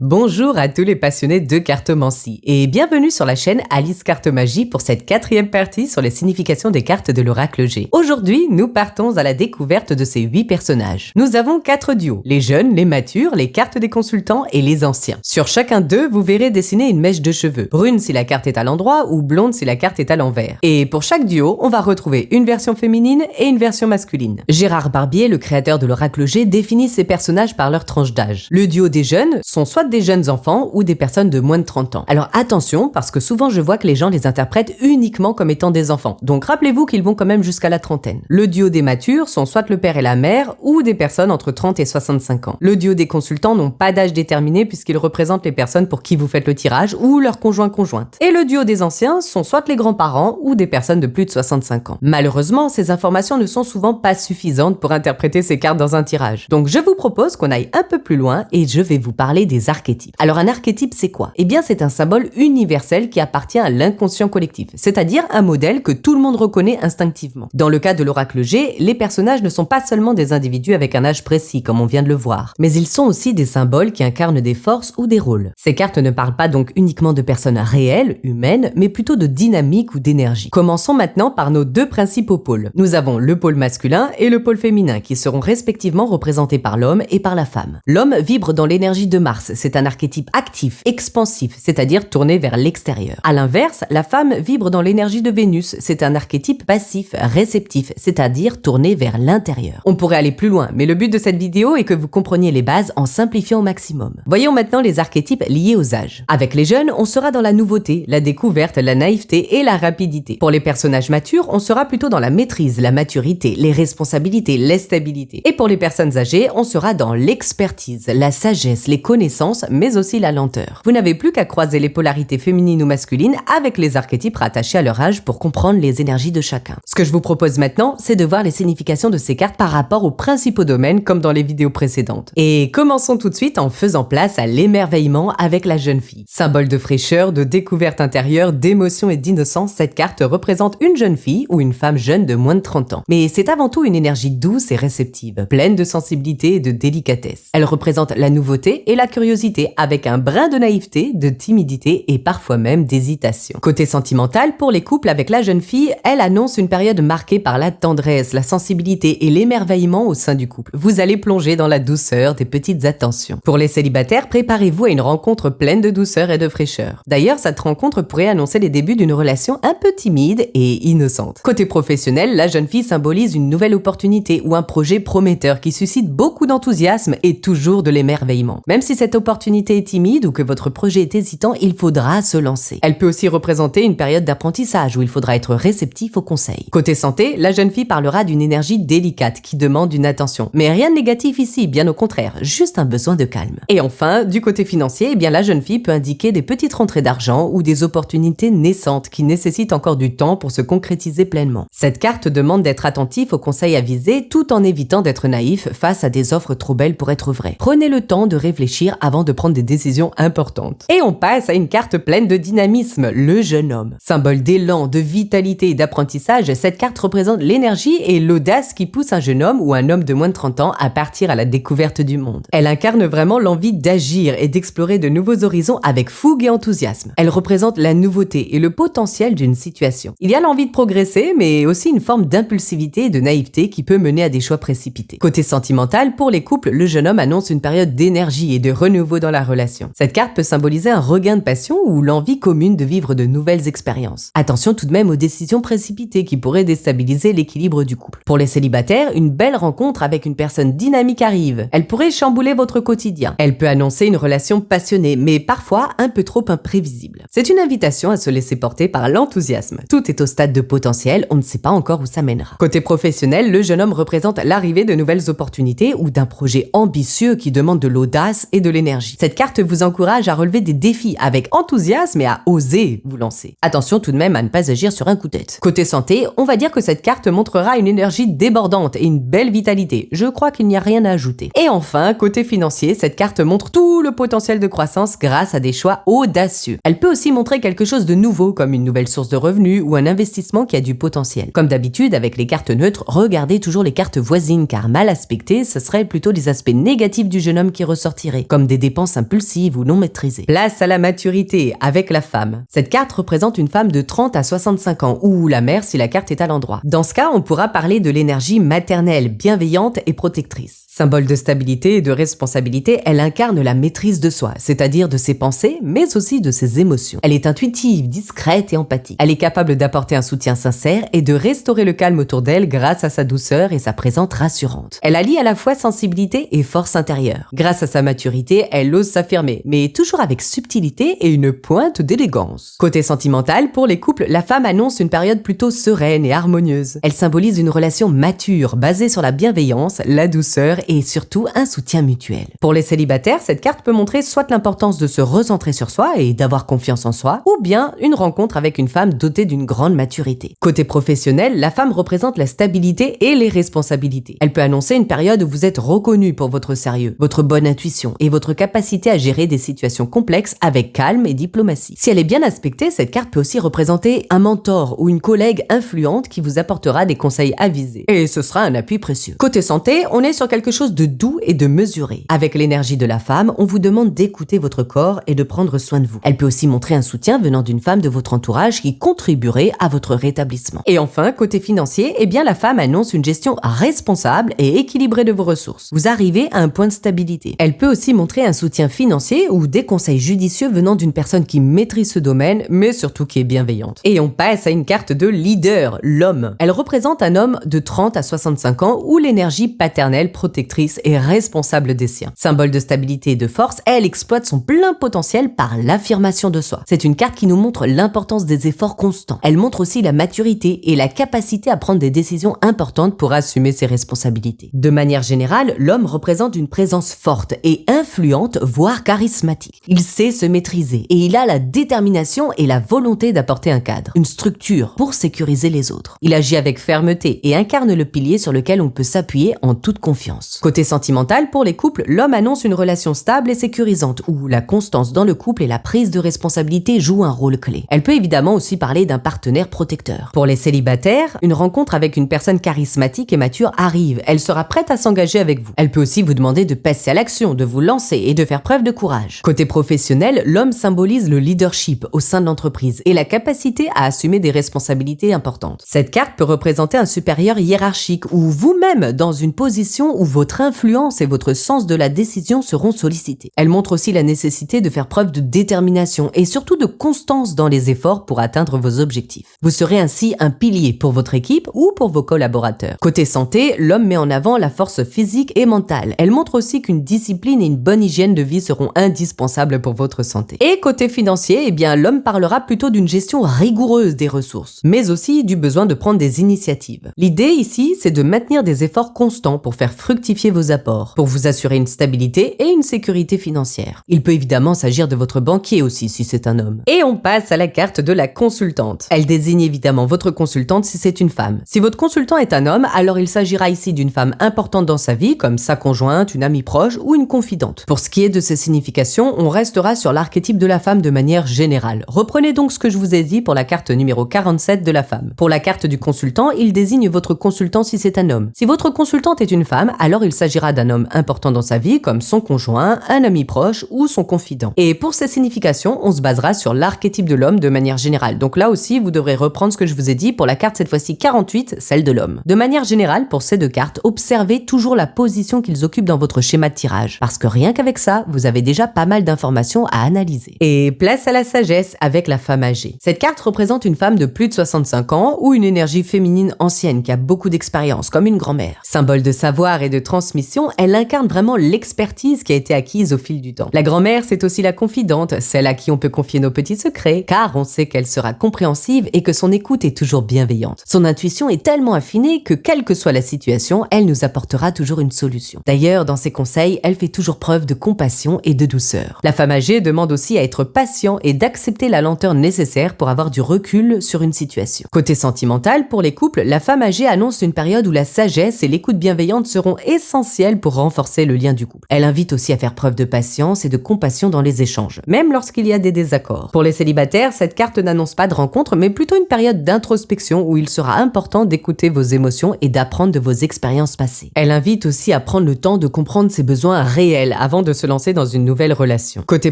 Bonjour à tous les passionnés de cartomancie et bienvenue sur la chaîne Alice Cartomagie pour cette 4e partie sur les significations des cartes de l'oracle G. Aujourd'hui, nous partons à la découverte de ces 8 personnages. Nous avons 4 duos, les jeunes, les matures, les cartes des consultants et les anciens. Sur chacun d'eux, vous verrez dessiner une mèche de cheveux, brune si la carte est à l'endroit ou blonde si la carte est à l'envers. Et pour chaque duo, on va retrouver une version féminine et une version masculine. Gérard Barbier, le créateur de l'oracle G, définit ces personnages par leur tranche d'âge. Le duo des jeunes sont soit des jeunes enfants ou des personnes de moins de 30 ans. Alors attention, parce que souvent je vois que les gens les interprètent uniquement comme étant des enfants. Donc rappelez-vous qu'ils vont quand même jusqu'à la trentaine. Le duo des matures sont soit le père et la mère ou des personnes entre 30 et 65 ans. Le duo des consultants n'ont pas d'âge déterminé puisqu'ils représentent les personnes pour qui vous faites le tirage ou leur conjoint-conjointe. Et le duo des anciens sont soit les grands-parents ou des personnes de plus de 65 ans. Malheureusement, ces informations ne sont souvent pas suffisantes pour interpréter ces cartes dans un tirage. Donc je vous propose qu'on aille un peu plus loin et je vais vous parler des archétypes. Alors un archétype c'est quoi? Eh bien c'est un symbole universel qui appartient à l'inconscient collectif, c'est-à-dire un modèle que tout le monde reconnaît instinctivement. Dans le cas de l'oracle G, les personnages ne sont pas seulement des individus avec un âge précis comme on vient de le voir, mais ils sont aussi des symboles qui incarnent des forces ou des rôles. Ces cartes ne parlent pas donc uniquement de personnes réelles, humaines, mais plutôt de dynamique ou d'énergie. Commençons maintenant par nos 2 principaux pôles. Nous avons le pôle masculin et le pôle féminin qui seront respectivement représentés par l'homme et par la femme. L'homme vibre dans l'énergie de Mars, c'est un archétype actif, expansif, c'est-à-dire tourné vers l'extérieur. À l'inverse, la femme vibre dans l'énergie de Vénus, c'est un archétype passif, réceptif, c'est-à-dire tourné vers l'intérieur. On pourrait aller plus loin, mais le but de cette vidéo est que vous compreniez les bases en simplifiant au maximum. Voyons maintenant les archétypes liés aux âges. Avec les jeunes, on sera dans la nouveauté, la découverte, la naïveté et la rapidité. Pour les personnages matures, on sera plutôt dans la maîtrise, la maturité, les responsabilités, les stabilités. Et pour les personnes âgées, on sera dans l'expertise, la sagesse, les connaissances, mais aussi la lenteur. Vous n'avez plus qu'à croiser les polarités féminines ou masculines avec les archétypes rattachés à leur âge pour comprendre les énergies de chacun. Ce que je vous propose maintenant, c'est de voir les significations de ces cartes par rapport aux principaux domaines comme dans les vidéos précédentes. Et commençons tout de suite en faisant place à l'émerveillement avec la jeune fille. Symbole de fraîcheur, de découverte intérieure, d'émotion et d'innocence, cette carte représente une jeune fille ou une femme jeune de moins de 30 ans. Mais c'est avant tout une énergie douce et réceptive, pleine de sensibilité et de délicatesse. Elle représente la nouveauté et la curiosité avec un brin de naïveté, de timidité et parfois même d'hésitation. Côté sentimental, pour les couples avec la jeune fille, elle annonce une période marquée par la tendresse, la sensibilité et l'émerveillement au sein du couple. Vous allez plonger dans la douceur des petites attentions. Pour les célibataires, préparez-vous à une rencontre pleine de douceur et de fraîcheur. D'ailleurs, cette rencontre pourrait annoncer les débuts d'une relation un peu timide et innocente. Côté professionnel, la jeune fille symbolise une nouvelle opportunité ou un projet prometteur qui suscite beaucoup d'enthousiasme et toujours de l'émerveillement. Même si cette opportunité est timide ou que votre projet est hésitant, il faudra se lancer. Elle peut aussi représenter une période d'apprentissage où il faudra être réceptif aux conseils. Côté santé, la jeune fille parlera d'une énergie délicate qui demande une attention. Mais rien de négatif ici, bien au contraire, juste un besoin de calme. Et enfin, du côté financier, eh bien la jeune fille peut indiquer des petites rentrées d'argent ou des opportunités naissantes qui nécessitent encore du temps pour se concrétiser pleinement. Cette carte demande d'être attentif aux conseils avisés tout en évitant d'être naïf face à des offres trop belles pour être vraies. Prenez le temps de réfléchir avant de prendre des décisions importantes. Et on passe à une carte pleine de dynamisme, le jeune homme. Symbole d'élan, de vitalité et d'apprentissage, cette carte représente l'énergie et l'audace qui pousse un jeune homme ou un homme de moins de 30 ans à partir à la découverte du monde. Elle incarne vraiment l'envie d'agir et d'explorer de nouveaux horizons avec fougue et enthousiasme. Elle représente la nouveauté et le potentiel d'une situation. Il y a l'envie de progresser, mais aussi une forme d'impulsivité et de naïveté qui peut mener à des choix précipités. Côté sentimental, pour les couples, le jeune homme annonce une période d'énergie et de renouveau dans la relation. Cette carte peut symboliser un regain de passion ou l'envie commune de vivre de nouvelles expériences. Attention tout de même aux décisions précipitées qui pourraient déstabiliser l'équilibre du couple. Pour les célibataires, une belle rencontre avec une personne dynamique arrive. Elle pourrait chambouler votre quotidien. Elle peut annoncer une relation passionnée, mais parfois un peu trop imprévisible. C'est une invitation à se laisser porter par l'enthousiasme. Tout est au stade de potentiel, on ne sait pas encore où ça mènera. Côté professionnel, le jeune homme représente l'arrivée de nouvelles opportunités ou d'un projet ambitieux qui demande de l'audace et de l'énergie. Cette carte vous encourage à relever des défis avec enthousiasme et à oser vous lancer. Attention tout de même à ne pas agir sur un coup de tête. Côté santé, on va dire que cette carte montrera une énergie débordante et une belle vitalité. Je crois qu'il n'y a rien à ajouter. Et enfin, côté financier, cette carte montre tout le potentiel de croissance grâce à des choix audacieux. Elle peut aussi montrer quelque chose de nouveau, comme une nouvelle source de revenus ou un investissement qui a du potentiel. Comme d'habitude, avec les cartes neutres, regardez toujours les cartes voisines, car mal aspectées, ce serait plutôt les aspects négatifs du jeune homme qui ressortiraient, comme des dépenses dépenses impulsives ou non maîtrisées. Place à la maturité avec la femme. Cette carte représente une femme de 30 à 65 ans, ou la mère si la carte est à l'endroit. Dans ce cas, on pourra parler de l'énergie maternelle, bienveillante et protectrice. Symbole de stabilité et de responsabilité, elle incarne la maîtrise de soi, c'est-à-dire de ses pensées, mais aussi de ses émotions. Elle est intuitive, discrète et empathique. Elle est capable d'apporter un soutien sincère et de restaurer le calme autour d'elle grâce à sa douceur et sa présence rassurante. Elle allie à la fois sensibilité et force intérieure. Grâce à sa maturité, elle ose s'affirmer, mais toujours avec subtilité et une pointe d'élégance. Côté sentimental, pour les couples, la femme annonce une période plutôt sereine et harmonieuse. Elle symbolise une relation mature, basée sur la bienveillance, la douceur et surtout un soutien mutuel. Pour les célibataires, cette carte peut montrer soit l'importance de se recentrer sur soi et d'avoir confiance en soi, ou bien une rencontre avec une femme dotée d'une grande maturité. Côté professionnel, la femme représente la stabilité et les responsabilités. Elle peut annoncer une période où vous êtes reconnu pour votre sérieux, votre bonne intuition et votre capacité à gérer des situations complexes avec calme et diplomatie. Si elle est bien aspectée, cette carte peut aussi représenter un mentor ou une collègue influente qui vous apportera des conseils avisés. Et ce sera un appui précieux. Côté santé, on est sur quelque chose de doux et de mesuré. Avec l'énergie de la femme, on vous demande d'écouter votre corps et de prendre soin de vous. Elle peut aussi montrer un soutien venant d'une femme de votre entourage qui contribuerait à votre rétablissement. Et enfin, côté financier, eh bien la femme annonce une gestion responsable et équilibrée de vos ressources. Vous arrivez à un point de stabilité. Elle peut aussi montrer un soutien financier ou des conseils judicieux venant d'une personne qui maîtrise ce domaine, mais surtout qui est bienveillante. Et on passe à une carte de leader, l'homme. Elle représente un homme de 30 à 65 ans où l'énergie paternelle, protectrice et responsable des siens. Symbole de stabilité et de force, elle exploite son plein potentiel par l'affirmation de soi. C'est une carte qui nous montre l'importance des efforts constants. Elle montre aussi la maturité et la capacité à prendre des décisions importantes pour assumer ses responsabilités. De manière générale, l'homme représente une présence forte et influente, voire charismatique. Il sait se maîtriser et il a la détermination et la volonté d'apporter un cadre, une structure pour sécuriser les autres. Il agit avec fermeté et incarne le pilier sur lequel on peut s'appuyer en toute confiance. Côté sentimental, pour les couples, l'homme annonce une relation stable et sécurisante où la constance dans le couple et la prise de responsabilité jouent un rôle clé. Elle peut évidemment aussi parler d'un partenaire protecteur. Pour les célibataires, une rencontre avec une personne charismatique et mature arrive. Elle sera prête à s'engager avec vous. Elle peut aussi vous demander de passer à l'action, de vous lancer et de faire preuve de courage. Côté professionnel, l'homme symbolise le leadership au sein de l'entreprise et la capacité à assumer des responsabilités importantes. Cette carte peut représenter un supérieur hiérarchique ou vous-même dans une position où votre influence et votre sens de la décision seront sollicités. Elle montre aussi la nécessité de faire preuve de détermination et surtout de constance dans les efforts pour atteindre vos objectifs. Vous serez ainsi un pilier pour votre équipe ou pour vos collaborateurs. Côté santé, l'homme met en avant la force physique et mentale. Elle montre aussi qu'une discipline et une bonne hygiène de vie seront indispensables pour votre santé. Et côté financier, eh bien l'homme parlera plutôt d'une gestion rigoureuse des ressources, mais aussi du besoin de prendre des initiatives. L'idée ici, c'est de maintenir des efforts constants pour faire fructifier vos apports, pour vous assurer une stabilité et une sécurité financière. Il peut évidemment s'agir de votre banquier aussi si c'est un homme. Et on passe à la carte de la consultante. Elle désigne évidemment votre consultante si c'est une femme. Si votre consultant est un homme, alors il s'agira ici d'une femme importante dans sa vie, comme sa conjointe, une amie proche ou une confidente. Pour ce qui est de ses significations, on restera sur l'archétype de la femme de manière générale. Reprenez donc ce que je vous ai dit pour la carte numéro 47 de la femme. Pour la carte du consultant, il désigne votre consultant si c'est un homme. Si votre consultante est une femme, alors il s'agira d'un homme important dans sa vie, comme son conjoint, un ami proche ou son confident. Et pour ces significations, on se basera sur l'archétype de l'homme de manière générale. Donc là aussi, vous devrez reprendre ce que je vous ai dit pour la carte cette fois-ci 48, celle de l'homme. De manière générale, pour ces deux cartes, observez toujours la position qu'ils occupent dans votre schéma de tirage. Parce que rien qu'avec ça, vous avez déjà pas mal d'informations à analyser. Et place à la sagesse avec la femme âgée. Cette carte représente une femme de plus de 65 ans ou une énergie féminine ancienne qui a beaucoup d'expérience, comme une grand-mère. Symbole de savoir et de transmission, elle incarne vraiment l'expertise qui a été acquise au fil du temps. La grand-mère, c'est aussi la confidente, celle à qui on peut confier nos petits secrets, car on sait qu'elle sera compréhensive et que son écoute est toujours bienveillante. Son intuition est tellement affinée que quelle que soit la situation, elle nous apportera toujours une solution. D'ailleurs, dans ses conseils, elle fait toujours preuve de compassion et de douceur. La femme âgée demande aussi à être patient et d'accepter la lenteur nécessaire pour avoir du recul sur une situation. Côté sentimental, pour les couples, la femme âgée annonce une période où la sagesse et l'écoute bienveillante seront essentielle pour renforcer le lien du couple. Elle invite aussi à faire preuve de patience et de compassion dans les échanges, même lorsqu'il y a des désaccords. Pour les célibataires, cette carte n'annonce pas de rencontre, mais plutôt une période d'introspection où il sera important d'écouter vos émotions et d'apprendre de vos expériences passées. Elle invite aussi à prendre le temps de comprendre ses besoins réels avant de se lancer dans une nouvelle relation. Côté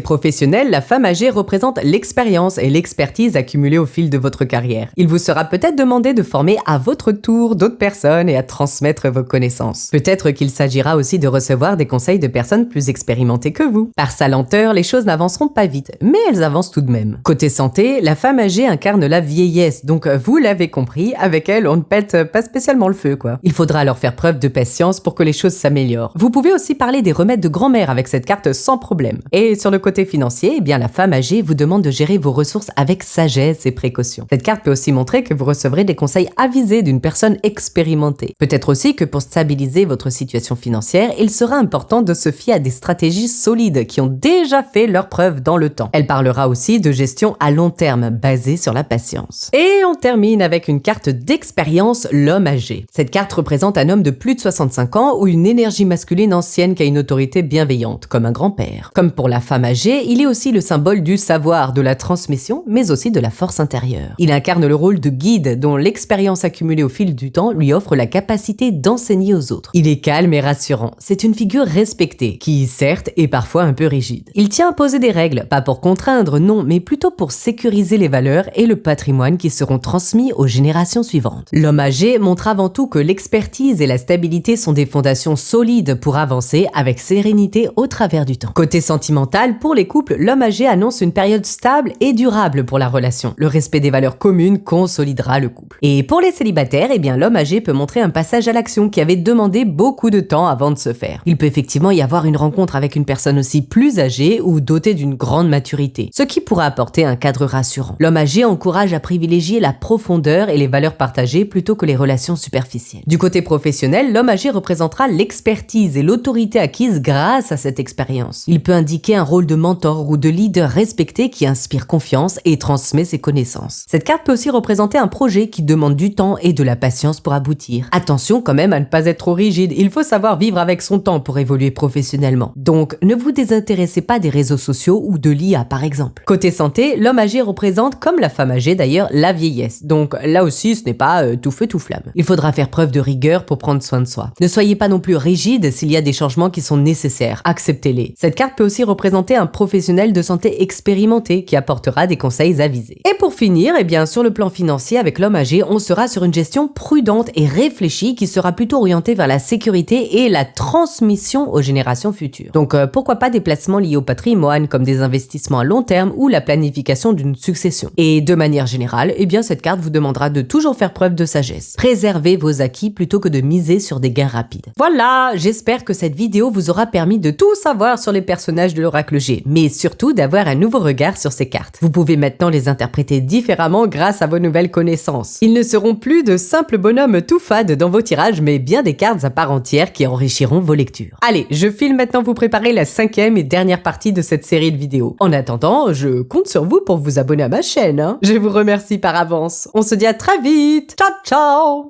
professionnel, la femme âgée représente l'expérience et l'expertise accumulées au fil de votre carrière. Il vous sera peut-être demandé de former à votre tour d'autres personnes et à transmettre vos connaissances. Peut-être qu'il s'agira aussi de recevoir des conseils de personnes plus expérimentées que vous. Par sa lenteur, les choses n'avanceront pas vite, mais elles avancent tout de même. Côté santé, la femme âgée incarne la vieillesse, donc vous l'avez compris, avec elle on ne pète pas spécialement le feu quoi. Il faudra alors faire preuve de patience pour que les choses s'améliorent. Vous pouvez aussi parler des remèdes de grand-mère avec cette carte sans problème. Et sur le côté financier, eh bien la femme âgée vous demande de gérer vos ressources avec sagesse et précaution. Cette carte peut aussi montrer que vous recevrez des conseils avisés d'une personne expérimentée. Peut-être aussi que pour stabiliser votre situation financière, il sera important de se fier à des stratégies solides qui ont déjà fait leurs preuves dans le temps. Elle parlera aussi de gestion à long terme basée sur la patience. Et on termine avec une carte d'expérience, l'homme âgé. Cette carte représente un homme de plus de 65 ans ou une énergie masculine ancienne qui a une autorité bienveillante, comme un grand-père. Comme pour la femme âgée, il est aussi le symbole du savoir, de la transmission, mais aussi de la force intérieure. Il incarne le rôle de guide dont l'expérience accumulée au fil du temps lui offre la capacité d'enseigner aux autres. Il est calme et rassurant. C'est une figure respectée, qui certes est parfois un peu rigide. Il tient à poser des règles, pas pour contraindre, non, mais plutôt pour sécuriser les valeurs et le patrimoine qui seront transmis aux générations suivantes. L'homme âgé montre avant tout que l'expertise et la stabilité sont des fondations solides pour avancer avec sérénité au travers du temps. Côté sentimental, pour les couples, l'homme âgé annonce une période stable et durable pour la relation. Le respect des valeurs communes consolidera le couple. Et pour les célibataires, eh bien l'homme âgé peut montrer un passage à l'action qui avait demandé beaucoup de temps avant de se faire. Il peut effectivement y avoir une rencontre avec une personne aussi plus âgée ou dotée d'une grande maturité, ce qui pourra apporter un cadre rassurant. L'homme âgé encourage à privilégier la profondeur et les valeurs partagées plutôt que les relations superficielles. Du côté professionnel, l'homme âgé représentera l'expertise et l'autorité acquise grâce à cette expérience. Il peut indiquer un rôle de mentor ou de leader respecté qui inspire confiance et transmet ses connaissances. Cette carte peut aussi représenter un projet qui demande du temps et de la patience pour aboutir. Attention quand même à ne pas être trop rigide, il faut savoir vivre avec son temps pour évoluer professionnellement. Donc, ne vous désintéressez pas des réseaux sociaux ou de l'IA par exemple. Côté santé, l'homme âgé représente, comme la femme âgée d'ailleurs, la vieillesse. Donc là aussi, ce n'est pas tout feu tout flamme. Il faudra faire preuve de rigueur pour prendre soin de soi. Ne soyez pas non plus rigide s'il y a des changements qui sont nécessaires, acceptez-les. Cette carte peut aussi représenter un professionnel de santé expérimenté qui apportera des conseils avisés. Et pour finir, eh bien sur le plan financier avec l'homme âgé, on sera sur une gestion prudente et réfléchie qui sera plutôt orientée vers la sécurité et la transmission aux générations futures. Donc pourquoi pas des placements liés au patrimoine comme des investissements à long terme ou la planification d'une succession. Et de manière générale, eh bien cette carte vous demandera de toujours faire preuve de sagesse. Préservez vos acquis plutôt que de miser sur des gains rapides. Voilà, j'espère que cette vidéo vous aura permis de tout savoir sur les personnages de l'oracle G, mais surtout d'avoir un nouveau regard sur ces cartes. Vous pouvez maintenant les interpréter différemment grâce à vos nouvelles connaissances. Ils ne seront plus de simples bonhommes tout fades dans vos tirages, mais bien des cartes à part entière qui enrichiront vos lectures. Allez, je file maintenant vous préparer la 5e et dernière partie de cette série de vidéos. En attendant, je compte sur vous pour vous abonner à ma chaîne. Je vous remercie par avance. On se dit à très vite. Ciao, ciao!